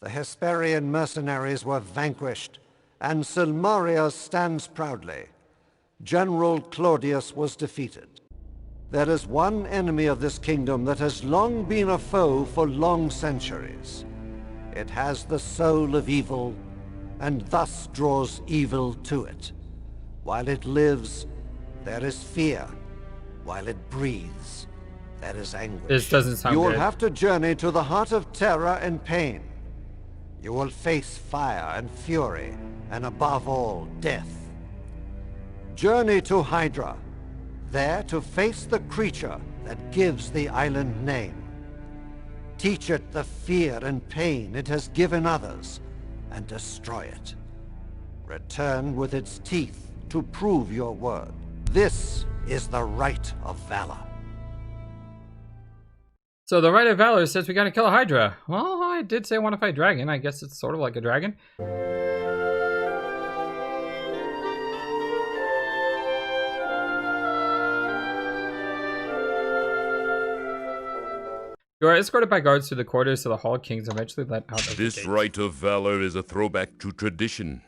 The Hesperian mercenaries were vanquished, and Silmaria stands proudly. General Claudius was defeated. There is one enemy of this kingdom that has long been a foe for long centuries. It has the soul of evil, and thus draws evil to it. While it lives, there is fear. While it breathes, there is anguish. This doesn't sound good. You will have to journey to the heart of terror and pain. You will face fire and fury, and above all, death. Journey to Hydra, there to face the creature that gives the island name. Teach it the fear and pain it has given others, and destroy it. Return with its teeth to prove your word. This is the right of valor. So the right of valor says we gotta kill a Hydra. Well, I did say I want to fight dragon. I guess it's sort of like a dragon. You are escorted by guards to the quarters of the Hall Kings, eventually let out of This rite of valor is a throwback to tradition.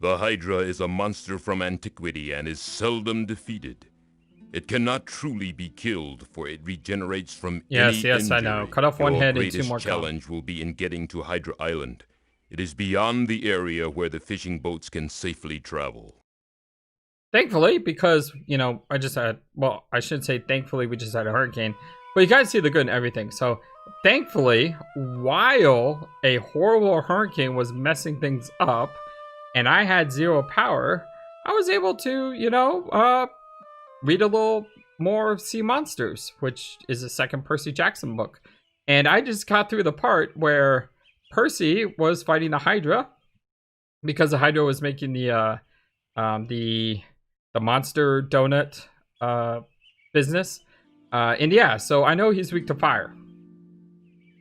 The Hydra is a monster from antiquity and is seldom defeated. It cannot truly be killed, for it regenerates from any injury. Yes, I know. Cut off one head and 2 more. Your challenge will be in getting to Hydra Island. It is beyond the area where the fishing boats can safely travel. Thankfully, because, you know, I should say thankfully we just had a hurricane. But you guys see the good in everything. So, thankfully, while a horrible hurricane was messing things up, and I had 0 power, I was able to, you know, read a little more of Sea Monsters, which is a second Percy Jackson book. And I just got through the part where Percy was fighting the Hydra, because the Hydra was making the monster donut business. And yeah, so I know he's weak to fire.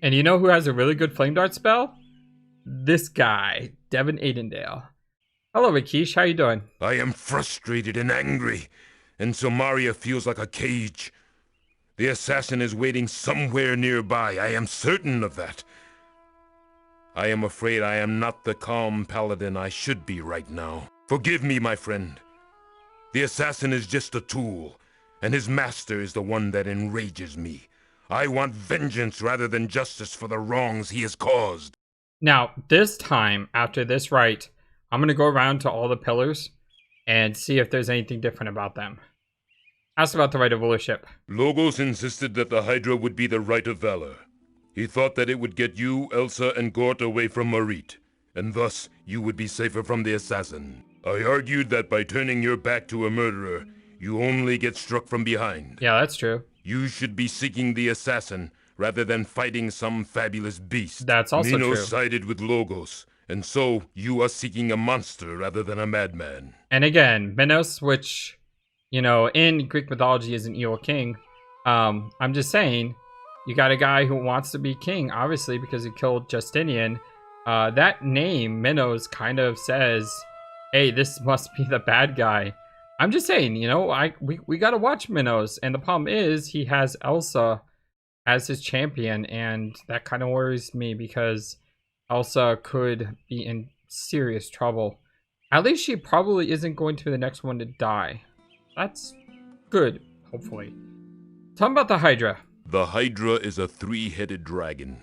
And you know who has a really good flame dart spell? This guy, Devon Aidendale. Hello, Rakeesh. How you doing? I am frustrated and angry, and Silmaria feels like a cage. The assassin is waiting somewhere nearby. I am certain of that. I am afraid I am not the calm paladin I should be right now. Forgive me, my friend. The assassin is just a tool, and his master is the one that enrages me. I want vengeance rather than justice for the wrongs he has caused. Now, this time, after this rite, I'm going to go around to all the pillars and see if there's anything different about them. Ask about the right of rulership. Logos insisted that the Hydra would be the right of valor. He thought that it would get you, Elsa, and Gort away from Marit, and thus you would be safer from the assassin. I argued that by turning your back to a murderer, you only get struck from behind. Yeah, that's true. You should be seeking the assassin rather than fighting some fabulous beast. That's also true. Minos sided with Logos, and so you are seeking a monster rather than a madman. And again, Minos, which, you know, in Greek mythology is an evil king. I'm just saying, you got a guy who wants to be king, obviously, because he killed Justinian. That name, Minos, kind of says, hey, this must be the bad guy. I'm just saying, you know, we got to watch Minos. And the problem is he has Elsa as his champion. And that kind of worries me because Elsa could be in serious trouble. At least she probably isn't going to be the next one to die. That's good, hopefully. Tell me about the Hydra. The Hydra is a 3-headed dragon.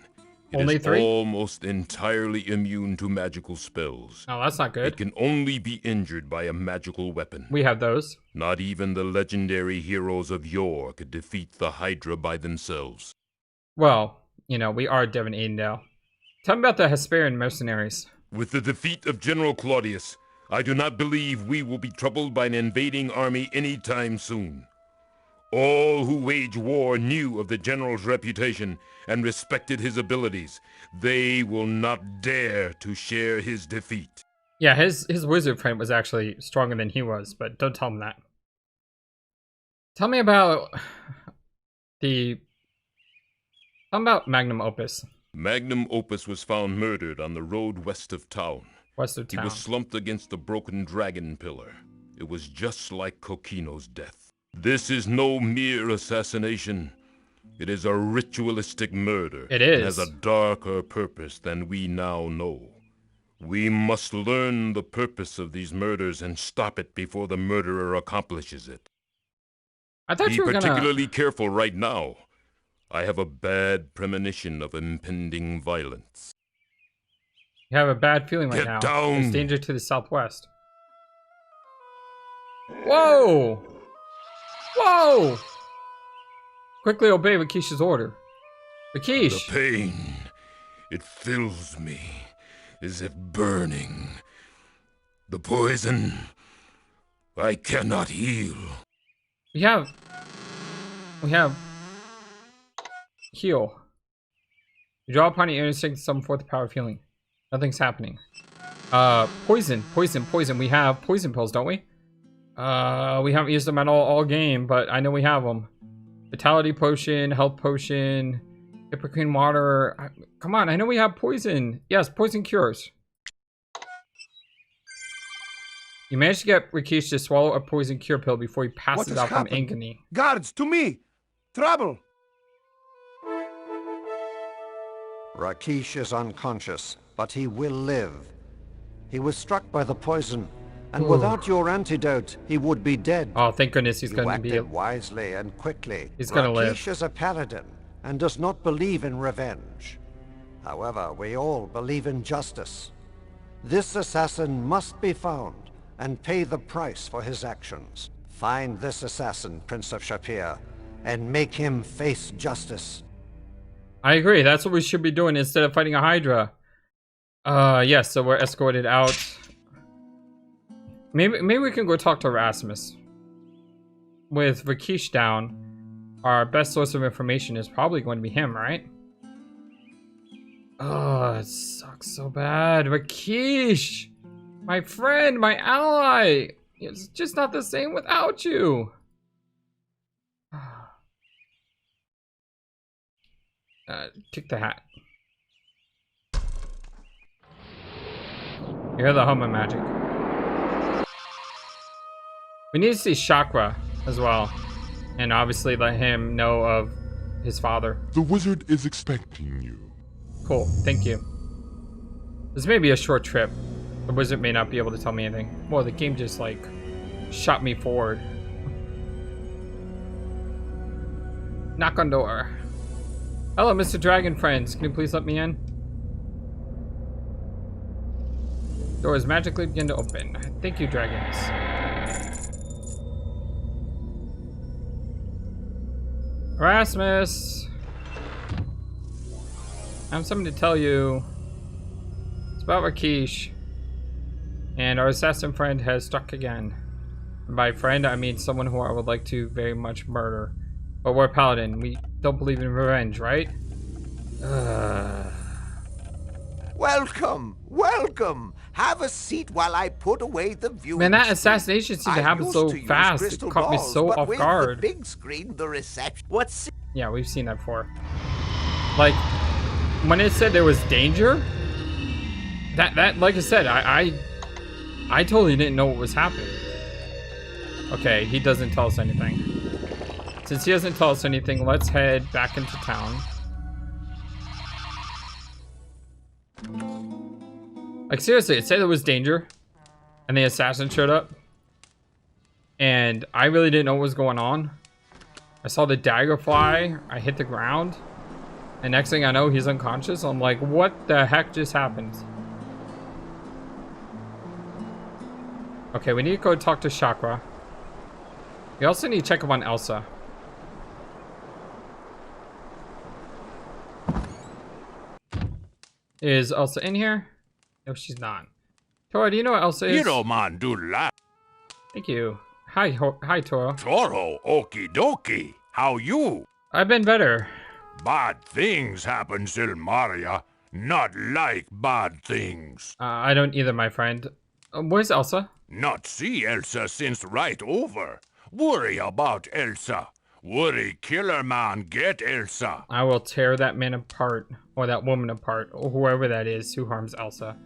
Only It is 3? almost entirely immune to magical spells. Oh, that's not good. It can only be injured by a magical weapon. We have those. Not even the legendary heroes of yore could defeat the Hydra by themselves. Well, you know, we are Devon Aidendale. Tell me about the Hesperian mercenaries. With the defeat of General Claudius, I do not believe we will be troubled by an invading army anytime soon. All who wage war knew of the general's reputation and respected his abilities. They will not dare to share his defeat. Yeah, his wizard friend was actually stronger than he was, but don't tell him that. Tell me about Magnum Opus. Magnum Opus was found murdered on the road west of town. West of town. He was slumped against a broken dragon pillar. It was just like Kokino's death. This is no mere assassination. It is a ritualistic murder. It is. And has a darker purpose than we now know. We must learn the purpose of these murders and stop it before the murderer accomplishes it. I thought Be you were particularly careful right now. I have a bad premonition of impending violence. You have a bad feeling right Get now. down. There's danger to the southwest. Whoa! Whoa! Quickly obey Rakeesh's order. Rakeesh! The pain, it fills me as if burning. The poison, I cannot heal. We have heal. You draw upon your instinct to summon forth the power of healing. Nothing's happening. Poison. We have poison pills, don't we? We haven't used them at all game, but I know we have them. Vitality potion, health potion, Hippocrene water. Come on, I know we have poison. Yes, poison cures. You managed to get Rakeesh to swallow a poison cure pill before he passes out from agony. Guards, to me! Trouble! Rakeesh is unconscious, but he will live. He was struck by the poison, and without your antidote, he would be dead. Oh, thank goodness he's You going to be... acted wisely and quickly. He's gonna live. Rakeesh is a paladin, and does not believe in revenge. However, we all believe in justice. This assassin must be found, and pay the price for his actions. Find this assassin, Prince of Shapier, and make him face justice. I agree. That's what we should be doing instead of fighting a Hydra. Yes, so we're escorted out. Maybe we can go talk to Erasmus. With Rakeesh down, our best source of information is probably going to be him, right? Oh, it sucks so bad. Rakeesh! My friend, my ally! It's just not the same without you! Kick the hat. You hear the hum of magic. We need to see Chakra as well. And obviously let him know of his father. The wizard is expecting you. Cool, thank you. This may be a short trip. The wizard may not be able to tell me anything. Well, the game just like shot me forward. Knock on door. Hello, Mr. Dragon Friends. Can you please let me in? Doors magically begin to open. Thank you, dragons. Erasmus! I have something to tell you. It's about Rakeesh. And our assassin friend has struck again. And by friend, I mean someone who I would like to very much murder. But we're a paladin. We don't believe in revenge, right? Welcome, welcome. Have a seat while I put away the viewing. Man, that screen. assassination seemed to I happen used so to use fast. It crystal caught me balls, so but off with guard. The big screen, the reception. What's Yeah, we've seen that before. Like, when it said there was danger, that like I said, I totally didn't know what was happening. Okay, he doesn't tell us anything. Since he doesn't tell us anything, let's head back into town. Like, seriously, it said there was danger, and the assassin showed up, and I really didn't know what was going on. I saw the dagger fly, I hit the ground, and next thing I know, he's unconscious. I'm like, what the heck just happened? Okay, we need to go talk to Chakra. We also need to check up on Elsa. Is Elsa in here? No, she's not. Tora, do you know what Elsa is? Hero man do la. Thank you. Hi, Tora. Toro, okie dokie. How you? I've been better. Bad things happen, Silmaria. Not like bad things. I don't either, my friend. Where's Elsa? Not see Elsa since right over. Worry about Elsa. Worry killer man get Elsa. I will tear that man apart, or that woman apart, or whoever that is who harms Elsa.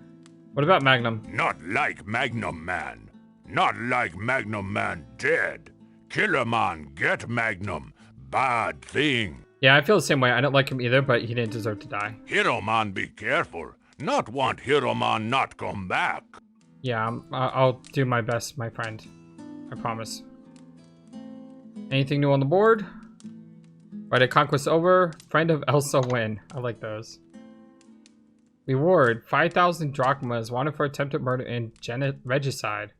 What about Magnum? Not like Magnum Man. Not like Magnum Man dead. Killer man get Magnum. Bad thing. Yeah, I feel the same way. I don't like him either, but he didn't deserve to die. Hero man, be careful. Not want hero man not come back. Yeah, I'll do my best, my friend. I promise. Anything new on the board? Right, a conquest over. Friend of Elsa win. I like those. Reward 5,000 drachmas. Wanted for attempted murder and regicide.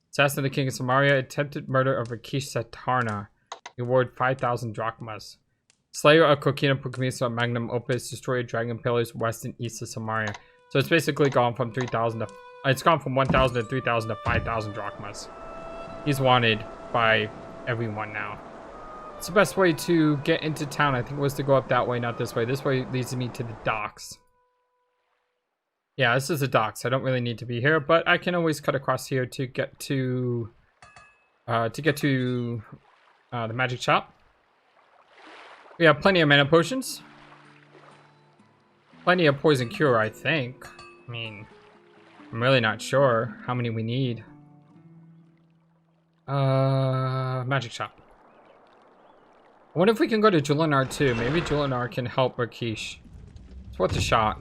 Assassin of the King of Silmaria. Attempted murder of Rakeesh at Tarna. Reward 5,000 drachmas. Slayer of Kokina Proclamation Magnum Opus. Destroy dragon pillars west and east of Silmaria. So it's basically gone from 3,000 to... It's gone from 1,000 to 3,000 to 5,000 drachmas. He's wanted by everyone now. It's the best way to get into town. I think was to go up that way, not this way. This way leads me to the docks. Yeah, this is the docks. I don't really need to be here, but I can always cut across here to get to the magic shop. We have plenty of mana potions. Plenty of poison cure, I think. I mean, I'm really not sure how many we need. Magic shop. I wonder if we can go to Julinar too. Maybe Julinar can help Rakeesh. It's worth a shot.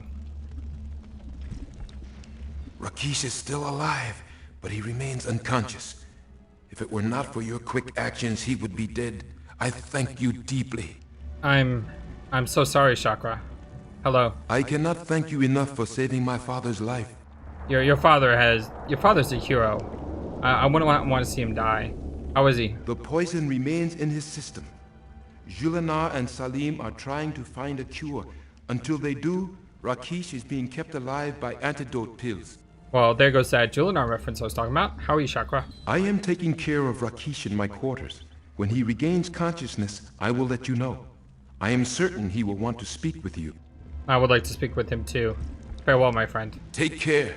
Rakeesh is still alive, but he remains unconscious. If it were not for your quick actions, he would be dead. I thank you deeply. I'm so sorry, Chakra. Hello. I cannot thank you enough for saving my father's life. Your father's a hero. I wouldn't want to see him die. How is he? The poison remains in his system. Julinar and Salim are trying to find a cure. Until they do, Rakeesh is being kept alive by antidote pills. Well, there goes that Julinar reference I was talking about. How are you, Chakra? I am taking care of Rakeesh in my quarters. When he regains consciousness, I will let you know. I am certain he will want to speak with you. I would like to speak with him too. Farewell, my friend. Take care.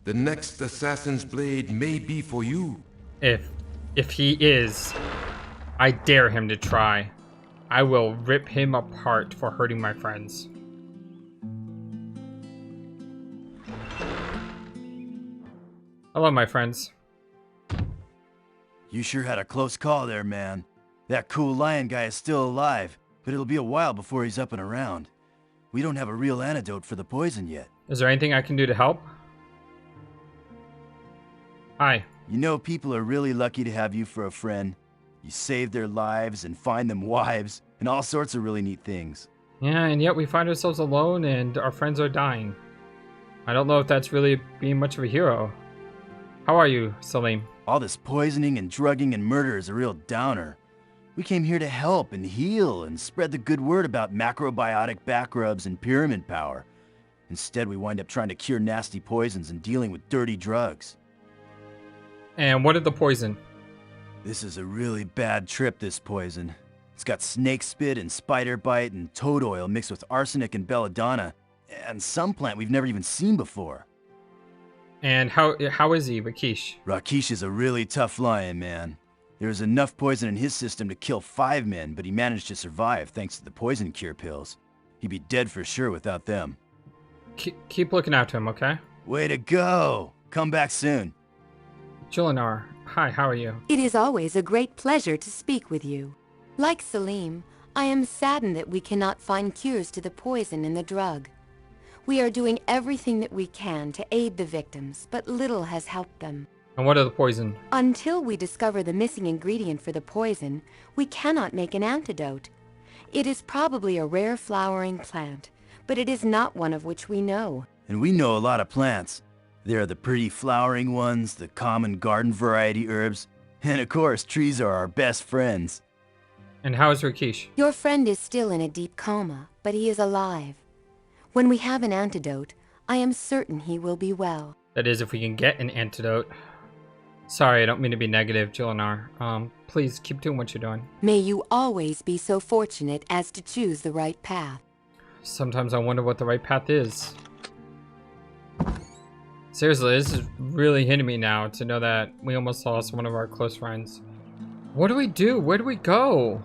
The next assassin's blade may be for you. If he is, I dare him to try. I will rip him apart for hurting my friends. Hello, my friends. You sure had a close call there, man. That cool lion guy is still alive, but it'll be a while before he's up and around. We don't have a real antidote for the poison yet. Is there anything I can do to help? Hi. You know, people are really lucky to have you for a friend. You save their lives and find them wives, and all sorts of really neat things. Yeah, and yet we find ourselves alone and our friends are dying. I don't know if that's really being much of a hero. How are you, Salim? All this poisoning and drugging and murder is a real downer. We came here to help and heal and spread the good word about macrobiotic back rubs and pyramid power. Instead, we wind up trying to cure nasty poisons and dealing with dirty drugs. And what is the poison? This is a really bad trip, this poison. It's got snake spit and spider bite and toad oil mixed with arsenic and belladonna, and some plant we've never even seen before. And how is he, Rakeesh? Rakeesh is a really tough lion, man. There was enough poison in his system to kill 5 men, but he managed to survive thanks to the poison cure pills. He'd be dead for sure without them. Keep looking after him, okay? Way to go! Come back soon. Julinar, hi, how are you? It is always a great pleasure to speak with you. Like Salim, I am saddened that we cannot find cures to the poison in the drug. We are doing everything that we can to aid the victims, but little has helped them. And what are the poison? Until we discover the missing ingredient for the poison, we cannot make an antidote. It is probably a rare flowering plant, but it is not one of which we know. And we know a lot of plants. There are the pretty flowering ones, the common garden variety herbs, and of course, trees are our best friends. And how is Rakeesh? Your friend is still in a deep coma, but he is alive. When we have an antidote, I am certain he will be well. That is, if we can get an antidote. Sorry, I don't mean to be negative, Julinar. Please keep doing what you're doing. May you always be so fortunate as to choose the right path. Sometimes I wonder what the right path is. Seriously, this is really hitting me now to know that we almost lost one of our close friends. What do we do? Where do we go?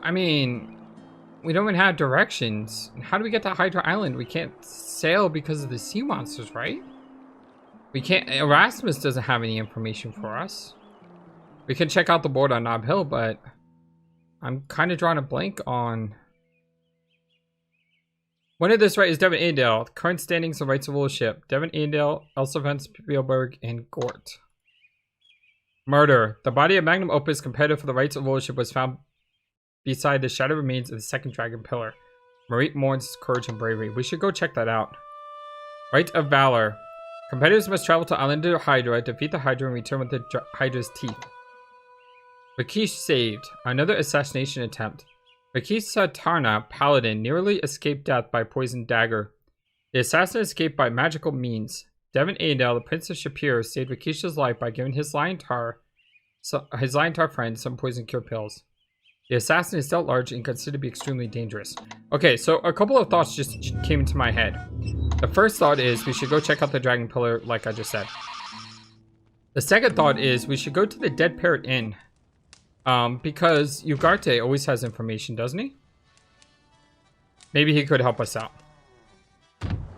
I mean, we don't even have directions. How do we get to Hydra Island? We can't sail because of the sea monsters, right? We can't. Erasmus doesn't have any information for us. We can check out the board on Knob Hill, but I'm kind of drawing a blank on... When did this right is Devon Aidendale. Current standings and rights of rulership. Devon Aidendale, Elsevian, Spielburg, and Gort. Murder. The body of Magnum Opus, competitive for the rights of rulership, was found beside the shattered remains of the second dragon pillar. Marie mourns courage and bravery. We should go check that out. Right of Valor. Competitors must travel to Island Hydra, defeat the Hydra, and return with the Hydra's teeth. Rakeesh saved. Another assassination attempt. Rakeesh saw Tarna, paladin, nearly escaped death by poisoned dagger. The assassin escaped by magical means. Devon Aidendale, the Prince of Shapier, saved Rakeesh's life by giving his lion tar friend some poison cure pills. The assassin is dealt large and considered to be extremely dangerous. Okay, so a couple of thoughts just came into my head. The first thought is we should go check out the Dragon Pillar, like I just said. The second thought is we should go to the Dead Parrot Inn. Because Ugarte always has information, doesn't he? Maybe he could help us out.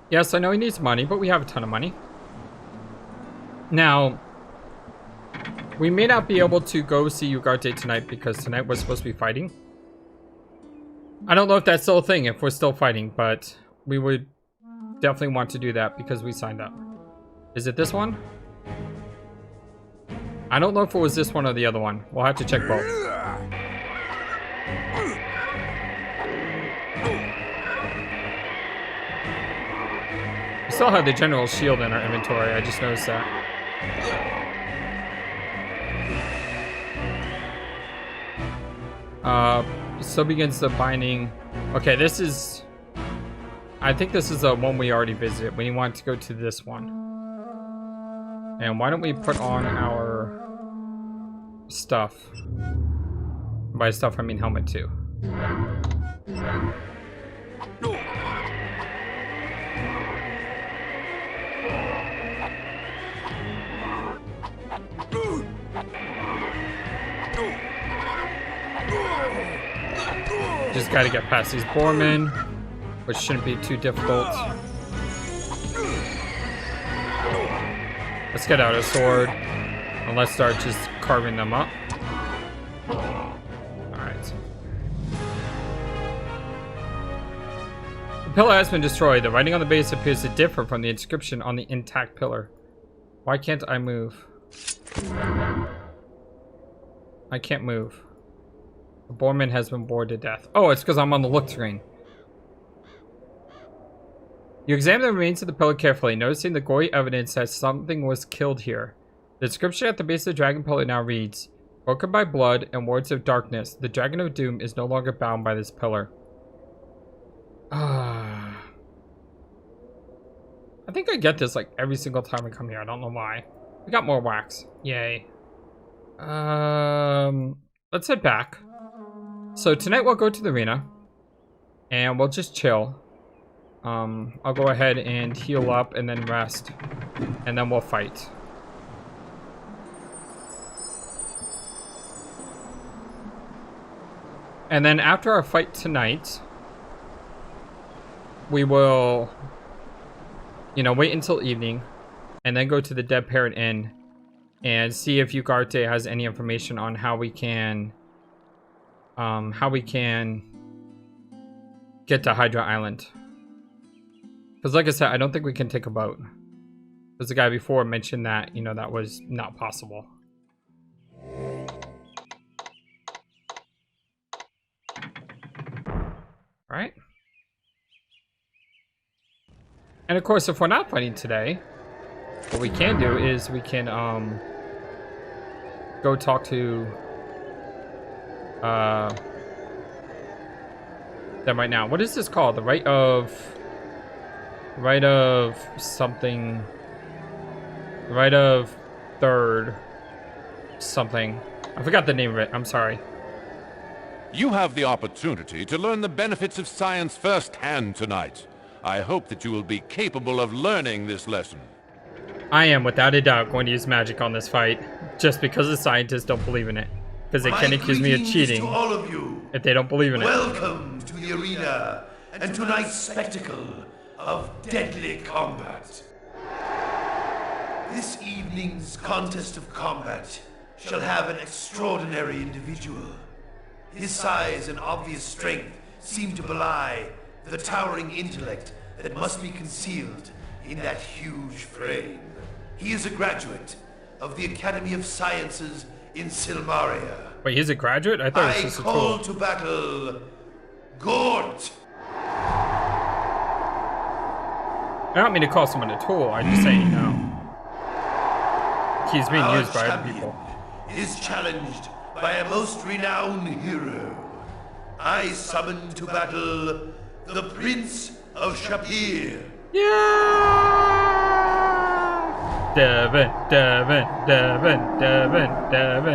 Yes, I know he needs money, but we have a ton of money. Now, we may not be able to go see Ugarte tonight because tonight we're supposed to be fighting. I don't know if that's still a thing, if we're still fighting, but we would definitely want to do that because we signed up. Is it this one? I don't know if it was this one or the other one. We'll have to check both. We still have the general shield in our inventory. I just noticed that. So begins the binding. Okay, this is... I think this is the one we already visited. We want to go to this one. And why don't we put on our stuff? By stuff, I mean helmet too. Just gotta get past these boarmen, which shouldn't be too difficult. Let's get out a sword, and let's start just carving them up. Alright. The pillar has been destroyed. The writing on the base appears to differ from the inscription on the intact pillar. Why can't I move? I can't move. The boreman has been bored to death. Oh, it's because I'm on the look screen. You examine the remains of the pillar carefully, noticing the gory evidence that something was killed here. The inscription at the base of the dragon pillar now reads, "Broken by blood and words of darkness, the dragon of doom is no longer bound by this pillar." I think I get this like every single time I come here. I don't know why. We got more wax. Yay. Let's head back. So tonight we'll go to the arena and we'll just chill. I'll go ahead and heal up and then rest, and then we'll fight. And then after our fight tonight, we will, you know, wait until evening and then go to the Dead Parrot Inn and see if Ugarte has any information on how we can get to Hydra Island. Because like I said, I don't think we can take a boat. Because the guy before mentioned that, you know, that was not possible. Alright. And of course, if we're not fighting today, what we can do is we can go talk to them right now. What is this called? The right of something. Right of third something. I forgot the name of it. I'm sorry. You have the opportunity to learn the benefits of science firsthand tonight. I hope that you will be capable of learning this lesson. I am, without a doubt, going to use magic on this fight, just because the scientists don't believe in it. Because they can accuse me of cheating to all of you. if they don't believe in it. Welcome to the arena and tonight's spectacle of deadly combat. This evening's contest of combat shall have an extraordinary individual. His size and obvious strength seem to belie the towering intellect that must be concealed in that huge frame. He is a graduate of the Academy of Sciences in Silmaria. Wait, he's a graduate? I thought he was just a call tool. to battle, Gort! I don't mean to call someone a tool, I just say, you know. He's being Our used by other champion people. is challenged by a most renowned hero. I summon to battle the Prince of Shapier. Yeah! Devon.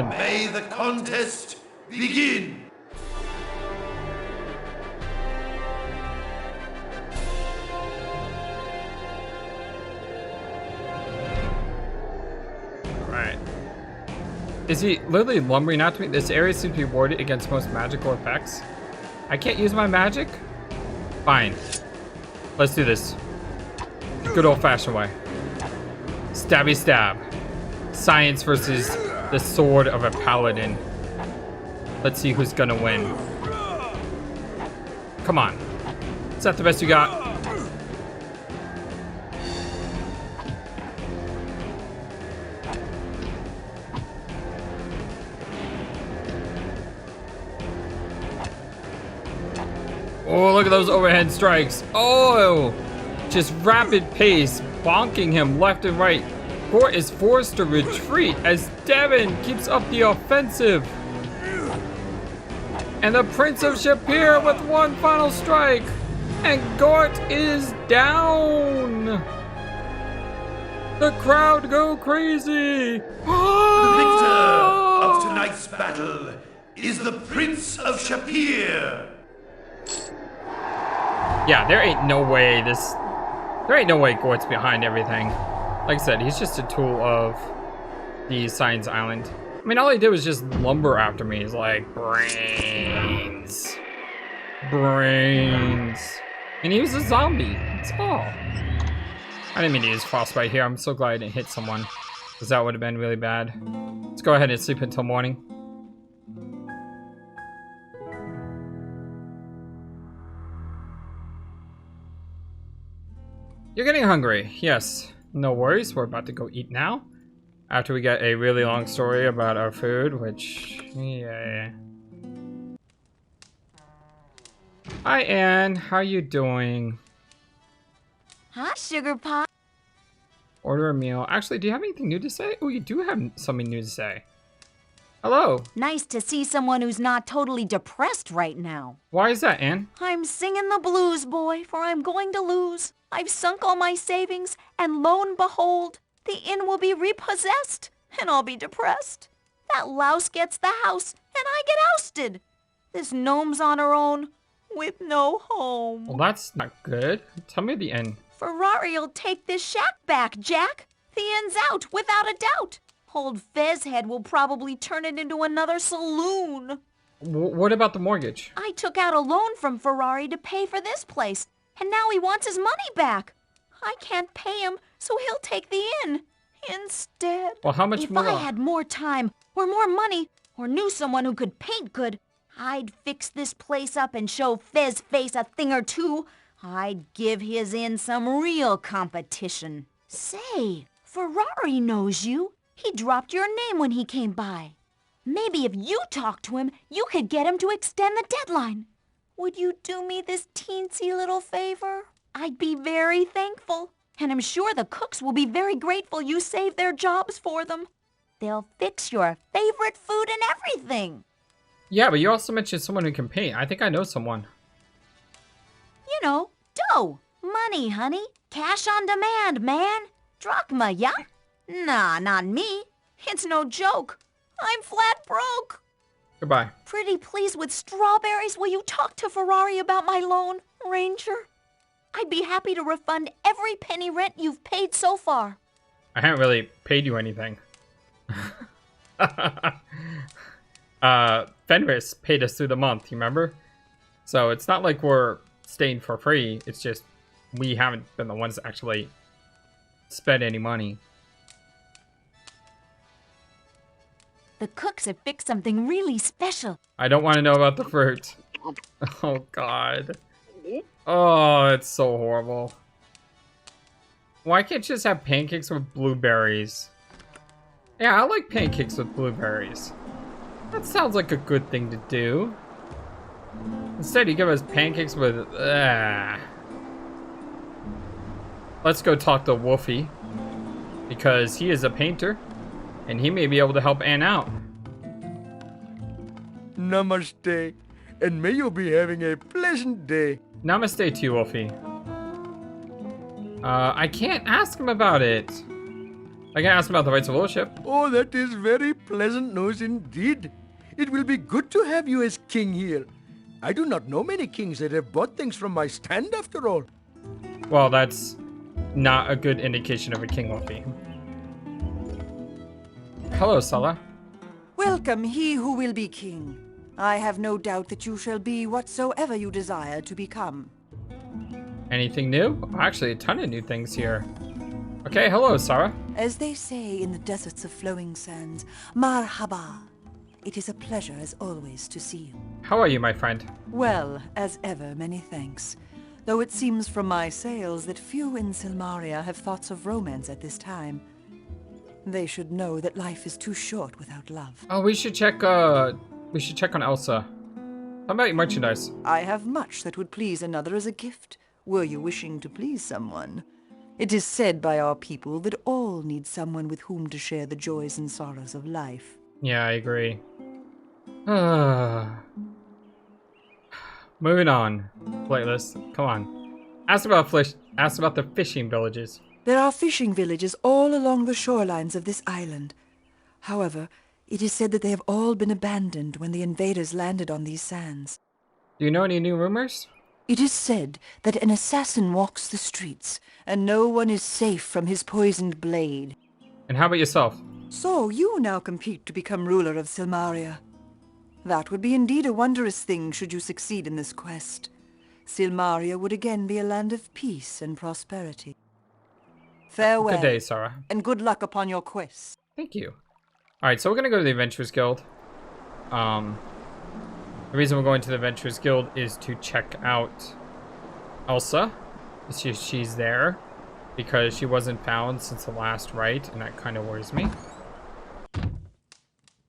May the contest begin! Alright. Is he literally lumbering out to me? This area seems to be warded against most magical effects. I can't use my magic? Fine. Let's do this. Good old-fashioned way. Stabby stab. Science versus the sword of a paladin. Let's see who's gonna win. Come on. Is that the best you got? Oh, look at those overhead strikes. Oh, just rapid pace, bonking him left and right. Gort is forced to retreat as Devon keeps up the offensive. And the Prince of Shapier with one final strike. And Gort is down. The crowd go crazy. The victor of tonight's battle is the Prince of Shapier. Yeah, there ain't no way Gort's behind everything. Like I said, he's just a tool of the Science Island. I mean, all he did was just lumber after me. He's like, brains. And he was a zombie, that's all. I didn't mean to use frostbite here. I'm so glad I didn't hit someone, because that would have been really bad. Let's go ahead and sleep until morning. You're getting hungry. Yes. No worries. We're about to go eat now. After we get a really long story about our food, which... yeah. Hi, Anne. How you doing? Hi, Sugar Pie. Order a meal. Actually, do you have anything new to say? Oh, you do have something new to say. Hello. Nice to see someone who's not totally depressed right now. Why is that, Anne? I'm singing the blues, boy, for I'm going to lose. I've sunk all my savings, and lo and behold, the inn will be repossessed, and I'll be depressed. That louse gets the house, and I get ousted. This gnome's on her own, with no home. Well, that's not good. Tell me the end. Ferrari'll take this shack back, Jack. The inn's out, without a doubt. Old Fezhead will probably turn it into another saloon. What about the mortgage? I took out a loan from Ferrari to pay for this place, and now he wants his money back. I can't pay him, so he'll take the inn instead. Well, how much more? If I had more time, or more money, or knew someone who could paint good, I'd fix this place up and show Fez Face a thing or two. I'd give his inn some real competition. Say, Ferrari knows you. He dropped your name when he came by. Maybe if you talk to him, you could get him to extend the deadline. Would you do me this teensy little favor? I'd be very thankful. And I'm sure the cooks will be very grateful you saved their jobs for them. They'll fix your favorite food and everything. Yeah, but you also mentioned someone who can paint. I think I know someone. You know, dough. Money, honey. Cash on demand, man. Drachma, yeah? Nah, not me. It's no joke. I'm flat broke. Goodbye. Pretty pleased with strawberries. Will you talk to Ferrari about my loan, Ranger? I'd be happy to refund every penny rent you've paid so far. I haven't really paid you anything. Fenris paid us through the month, you remember? So it's not like we're staying for free. It's just we haven't been the ones that actually spent any money. The cooks have fixed something really special. I don't want to know about the fruit. Oh, God. Oh, it's so horrible. Why can't you just have pancakes with blueberries? Yeah, I like pancakes with blueberries. That sounds like a good thing to do. Instead, you give us pancakes with... Let's go talk to Wolfie. Because he is a painter. And he may be able to help Anne out. Namaste. And may you be having a pleasant day. Namaste to you, Wolfie. I can't ask him about it. I can ask him about the rights of ownership. Oh, that is very pleasant news indeed. It will be good to have you as king here. I do not know many kings that have bought things from my stand after all. Well, that's not a good indication of a king, Wolfie. Hello, Sala. Welcome, he who will be king. I have no doubt that you shall be whatsoever you desire to become. Anything new? Actually, a ton of new things here. Okay, hello, Sarah. As they say in the deserts of flowing sands, marhaba. It is a pleasure, as always, to see you. How are you, my friend? Well, as ever, many thanks. Though it seems from my sails that few in Silmaria have thoughts of romance at this time. They should know that life is too short without love. Oh, we should check on Elsa. How about your merchandise? I have much that would please another as a gift, were you wishing to please someone. It is said by our people that all need someone with whom to share the joys and sorrows of life. Yeah, I agree. Moving on. Flightless, come on. Ask about the fishing villages. There are fishing villages all along the shorelines of this island. However, it is said that they have all been abandoned when the invaders landed on these sands. Do you know any new rumors? It is said that an assassin walks the streets, and no one is safe from his poisoned blade. And how about yourself? So you now compete to become ruler of Silmaria. That would be indeed a wondrous thing should you succeed in this quest. Silmaria would again be a land of peace and prosperity. Farewell. Good day, Sarah. And good luck upon your quest. Thank you. Alright, so we're gonna go to the Adventurers Guild. The reason we're going to the Adventurers Guild is to check out Elsa. She's there because she wasn't found since the last rite, and that kind of worries me.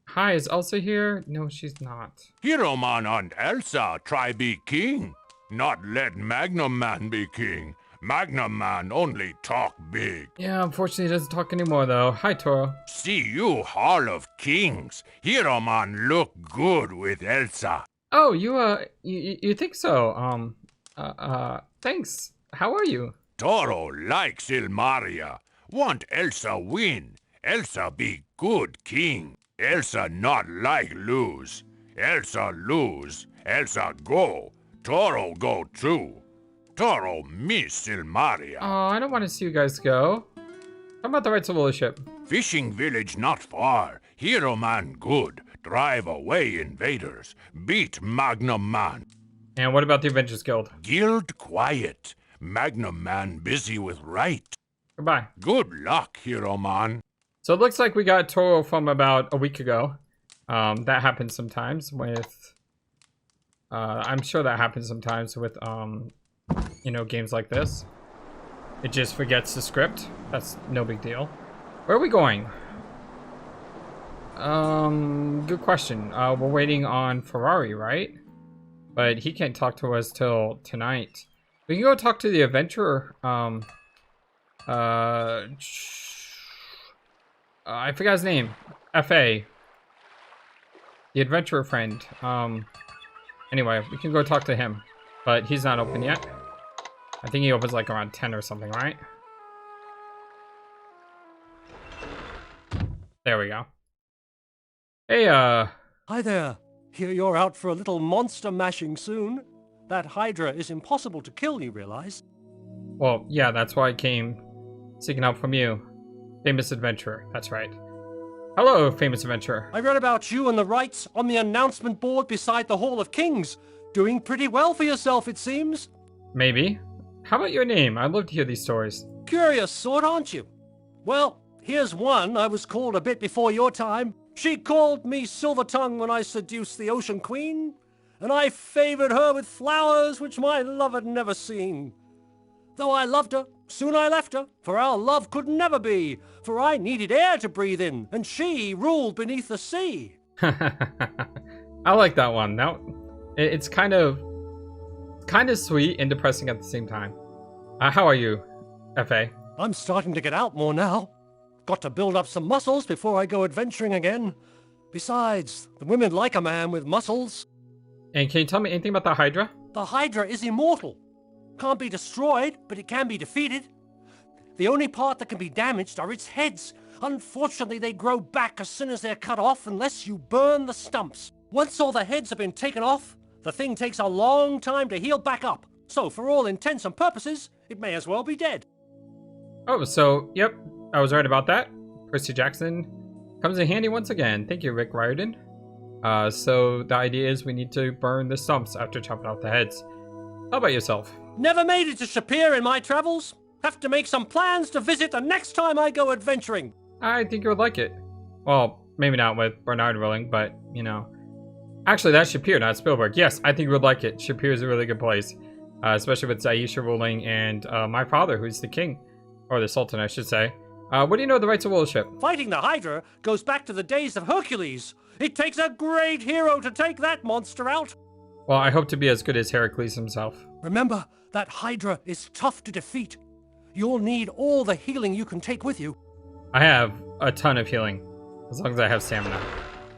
Hi, is Elsa here? No, she's not. Hero Man and Elsa try be king, not let Magnum Man be king. Magnum Man only talk big. Yeah, unfortunately he doesn't talk anymore though. Hi, Toro. See you, Hall of Kings. Hero Man look good with Elsa. Oh, you think so? Thanks. How are you? Toro like Silmaria. Want Elsa win. Elsa be good king. Elsa not like lose. Elsa lose. Elsa go. Toro go too. Toro miss Silmaria. Oh, I don't want to see you guys go. How about the rights of ownership? Fishing village not far. Hero Man good. Drive away invaders. Beat Magnum Man. And what about the Adventurers Guild? Guild quiet. Magnum Man busy with right. Goodbye. Good luck, Hero Man. So it looks like we got Toro from about a week ago. That happens sometimes with... I'm sure that happens sometimes with, you know, games like this. It just forgets the script. That's no big deal. Where are we going? Good question. We're waiting on Ferrari, right? But he can't talk to us till tonight. We can go talk to the adventurer. I forgot his name. F.A. The adventurer friend. Anyway, we can go talk to him. But he's not open yet. I think he opens like around 10 or something, right? There we go. Hey, Hi there. Hear you're out for a little monster mashing soon. That Hydra is impossible to kill, you realize? Well, yeah, that's why I came seeking help from you. Famous adventurer, that's right. Hello, famous adventurer. I read about you and the rights on the announcement board beside the Hall of Kings. Doing pretty well for yourself, it seems. Maybe. How about your name? I'd love to hear these stories. Curious sort, aren't you? Well, here's one I was called a bit before your time. She called me Silver Tongue when I seduced the Ocean Queen, and I favored her with flowers which my love had never seen. Though I loved her, soon I left her, for our love could never be, for I needed air to breathe in, and she ruled beneath the sea. I like that one. Now, it's kind of sweet and depressing at the same time. How are you, F.A.? I'm starting to get out more now. Got to build up some muscles before I go adventuring again. Besides, the women like a man with muscles. And can you tell me anything about the Hydra? The Hydra is immortal. Can't be destroyed, but it can be defeated. The only part that can be damaged are its heads. Unfortunately, they grow back as soon as they're cut off unless you burn the stumps. Once all the heads have been taken off, the thing takes a long time to heal back up. So, for all intents and purposes, it may as well be dead. Oh, so, yep, I was right about that. Percy Jackson comes in handy once again. Thank you, Rick Riordan. So the idea is we need to burn the stumps after chopping off the heads. How about yourself? Never made it to Shapier in my travels. Have to make some plans to visit the next time I go adventuring. I think you would like it. Well, maybe not with Bernard ruling, but, you know. Actually, that's Shapier, not Spielburg. Yes, I think you would like it. Shapier is a really good place. Especially with Zaisha ruling and my father, who's the king. Or the sultan, I should say. What do you know of the rights of rulership? Fighting the Hydra goes back to the days of Hercules. It takes a great hero to take that monster out. Well, I hope to be as good as Heracles himself. Remember, that Hydra is tough to defeat. You'll need all the healing you can take with you. I have a ton of healing, as long as I have stamina.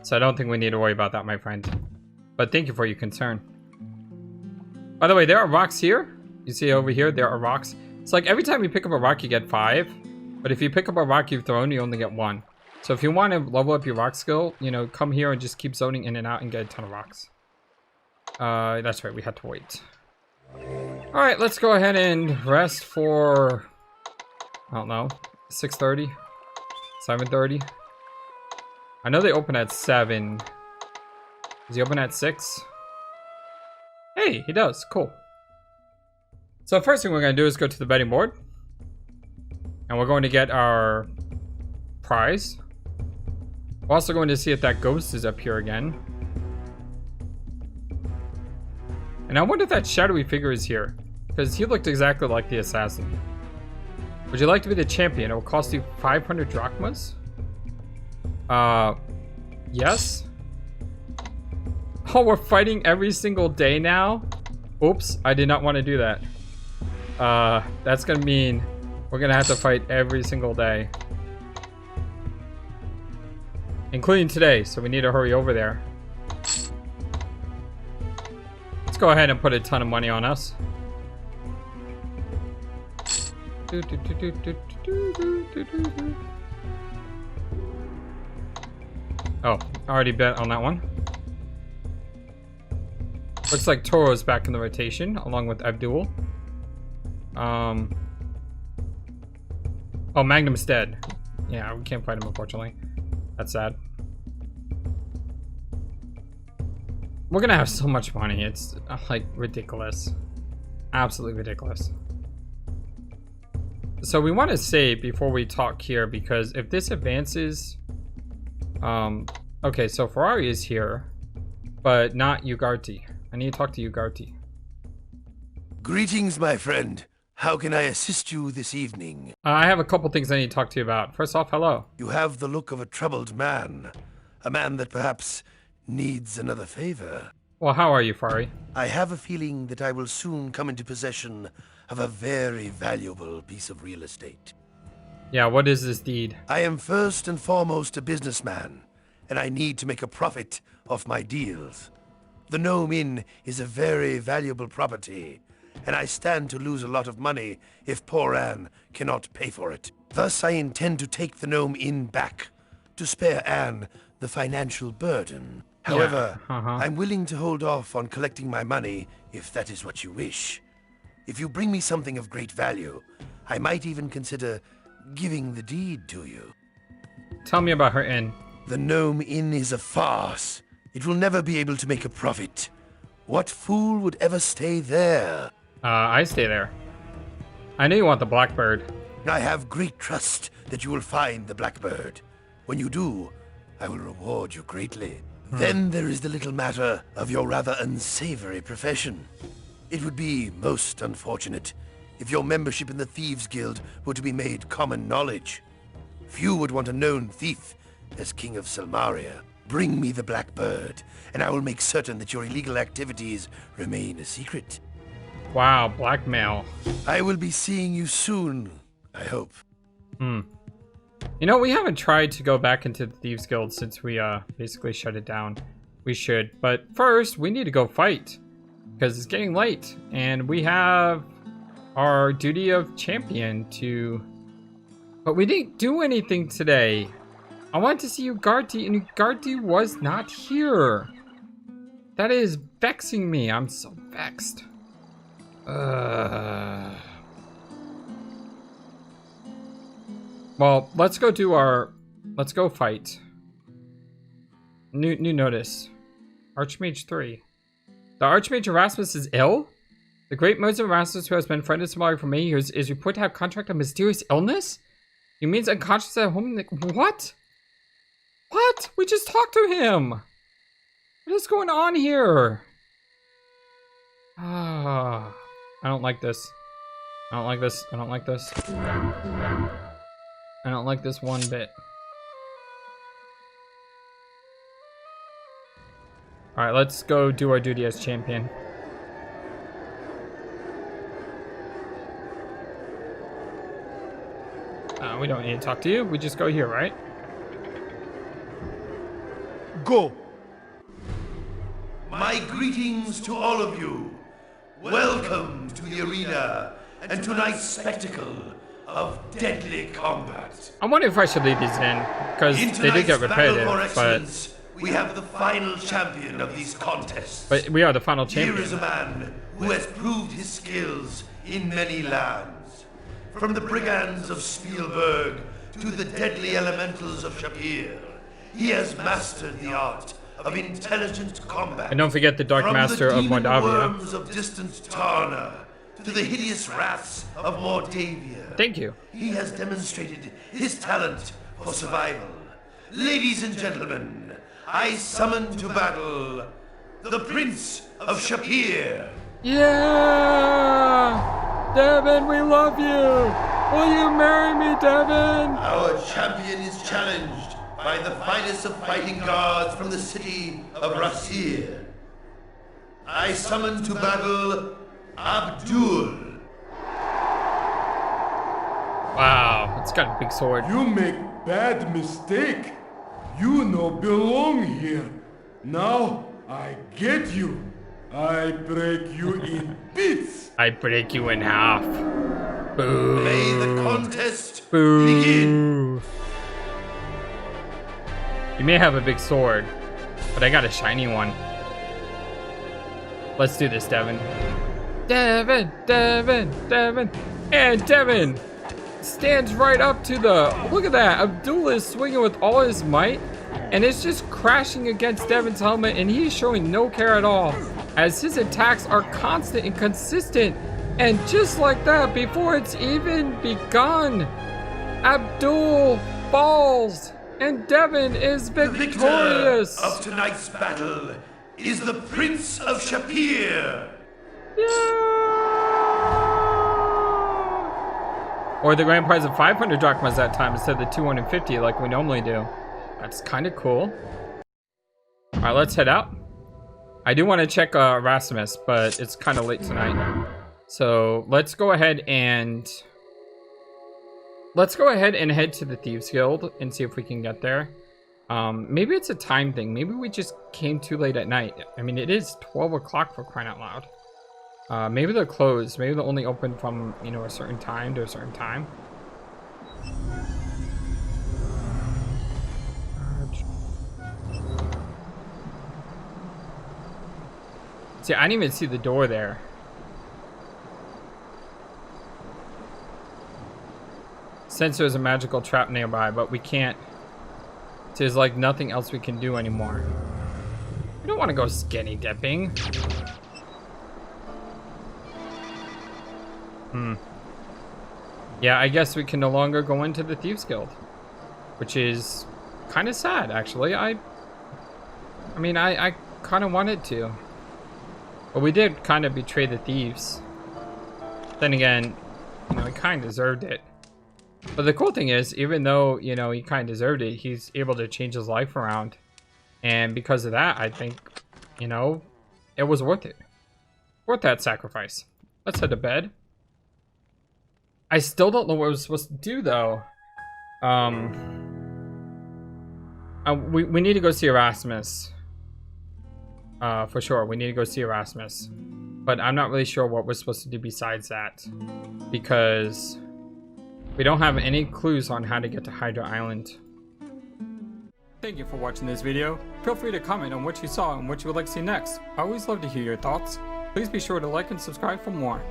So I don't think we need to worry about that, my friend. But thank you for your concern. By the way, there are rocks here. You see over here, there are rocks. It's like every time you pick up a rock, you get 5. But if you pick up a rock you've thrown, you only get 1. So if you want to level up your rock skill, you know, come here and just keep zoning in and out and get a ton of rocks. That's right, we had to wait. Alright, let's go ahead and rest for, I don't know, 6:30? 7:30? I know they open at 7. Does he open at 6? Hey, he does. Cool. So first thing we're going to do is go to the betting board. And we're going to get our prize. We're also going to see if that ghost is up here again. And I wonder if that shadowy figure is here. Because he looked exactly like the assassin. Would you like to be the champion? It will cost you 500 drachmas? Yes. Oh, we're fighting every single day now? Oops, I did not want to do that. That's gonna mean we're gonna have to fight every single day. Including today, so we need to hurry over there. Let's go ahead and put a ton of money on us. Oh, I already bet on that one. Looks like Toro's back in the rotation, along with Abdul. Oh, Magnum's dead. Yeah, we can't fight him, unfortunately. That's sad. We're gonna have so much money. It's, like, ridiculous. Absolutely ridiculous. So we want to save before we talk here, because if this advances... okay, so Ferrari is here, but not Ugarte. I need to talk to Ugarte. Greetings, my friend. How can I assist you this evening? I have a couple things I need to talk to you about. First off, hello. You have the look of a troubled man. A man that perhaps needs another favor. Well, how are you, Fari? I have a feeling that I will soon come into possession of a very valuable piece of real estate. Yeah, what is this deed? I am first and foremost a businessman, and I need to make a profit off my deals. The Gnome Inn is a very valuable property, and I stand to lose a lot of money if poor Anne cannot pay for it. Thus, I intend to take the Gnome Inn back, to spare Anne the financial burden. However, I'm willing to hold off on collecting my money if that is what you wish. If you bring me something of great value, I might even consider giving the deed to you. Tell me about her inn. The Gnome Inn is a farce. It will never be able to make a profit. What fool would ever stay there? I stay there. I know you want the Blackbird. I have great trust that you will find the Blackbird. When you do, I will reward you greatly. Then there is the little matter of your rather unsavory profession. It would be most unfortunate if your membership in the Thieves Guild were to be made common knowledge. Few would want a known thief as King of Silmaria. Bring me the Black Bird, and I will make certain that your illegal activities remain a secret. Wow, blackmail. I will be seeing you soon, I hope. You know, we haven't tried to go back into the Thieves Guild since we basically shut it down. We should, but first we need to go fight because it's getting late and we have our duty of champion to... But we didn't do anything today. I wanted to see Ugardi and Ugardi was not here. That is vexing me. I'm so vexed. Well, let's go fight. New notice. Archmage 3. The Archmage Erasmus is ill? The great Moses Erasmus, who has been friend of Silmaria for many years, is reported to have contracted a mysterious illness? He means unconscious at home? What? What? We just talked to him! What is going on here? I don't like this. I don't like this. I don't like this. I don't like this one bit. Alright, let's go do our duty as champion. We don't need to talk to you. We just go here, right? Go! My greetings to all of you. Welcome to the arena and tonight's spectacle of deadly combat. I wonder if I should leave these in, because they did get repetitive, but... We have the final champion of these contests. But we are the final champion. Here is a man who has proved his skills in many lands. From the brigands of Spielburg to the deadly elementals of Shapier, he has mastered the art of intelligent combat. And don't forget the Dark Master of Mordavia. From the demon worms of distant Tarna to the hideous wraths of Mordavia. Thank you. He has demonstrated his talent for survival. Ladies and gentlemen, I summon to battle the Prince of Shapier. Yeah! Devon, we love you! Will you marry me, Devon? Our champion is challenged by the finest of fighting gods from the city of Rasier. I summon to battle Abdul. Wow, it's got a big sword. You make bad mistake. You no belong here. Now I get you. I break you in bits. I break you in half. Boo. May the contest Boo. begin. You may have a big sword, but I got a shiny one. Let's do this, Devon. Devon, Devon, Devon, and Devon stands right up to the... Look at that. Abdul is swinging with all his might, and it's just crashing against Devon's helmet, and he's showing no care at all, as his attacks are constant and consistent. And just like that, before it's even begun, Abdul falls, and Devon is victorious. The victor of tonight's battle is the Prince of Shapier. Or the grand prize of 500 drachmas that time instead of the 250 like we normally do. That's kind of cool. All right, let's head out. I do want to check Erasmus, but it's kind of late tonight. So let's go ahead and head to the Thieves Guild and see if we can get there. Maybe it's a time thing. Maybe we just came too late at night. I mean, it is 12 o'clock for crying out loud. Maybe they're closed. Maybe they're only open from, you know, a certain time to a certain time. See, I didn't even see the door there. Since there's a magical trap nearby, but we can't. There's like nothing else we can do anymore. We don't want to go skinny dipping. Yeah, I guess we can no longer go into the Thieves Guild, which is kind of sad, actually. I mean, I kind of wanted to. But we did kind of betray the thieves. Then again, you know, he kind of deserved it. But the cool thing is, even though, you know, he kind of deserved it, he's able to change his life around. And because of that, I think, you know, it was worth it. Worth that sacrifice. Let's head to bed. I still don't know what we're supposed to do, though. We need to go see Erasmus. For sure, we need to go see Erasmus. But I'm not really sure what we're supposed to do besides that. Because we don't have any clues on how to get to Hydra Island. Thank you for watching this video. Feel free to comment on what you saw and what you would like to see next. I always love to hear your thoughts. Please be sure to like and subscribe for more.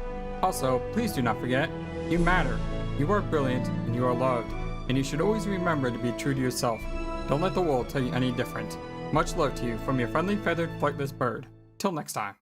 Also, please do not forget, you matter, you are brilliant, and you are loved. And you should always remember to be true to yourself. Don't let the world tell you any different. Much love to you from your friendly feathered flightless bird. Till next time.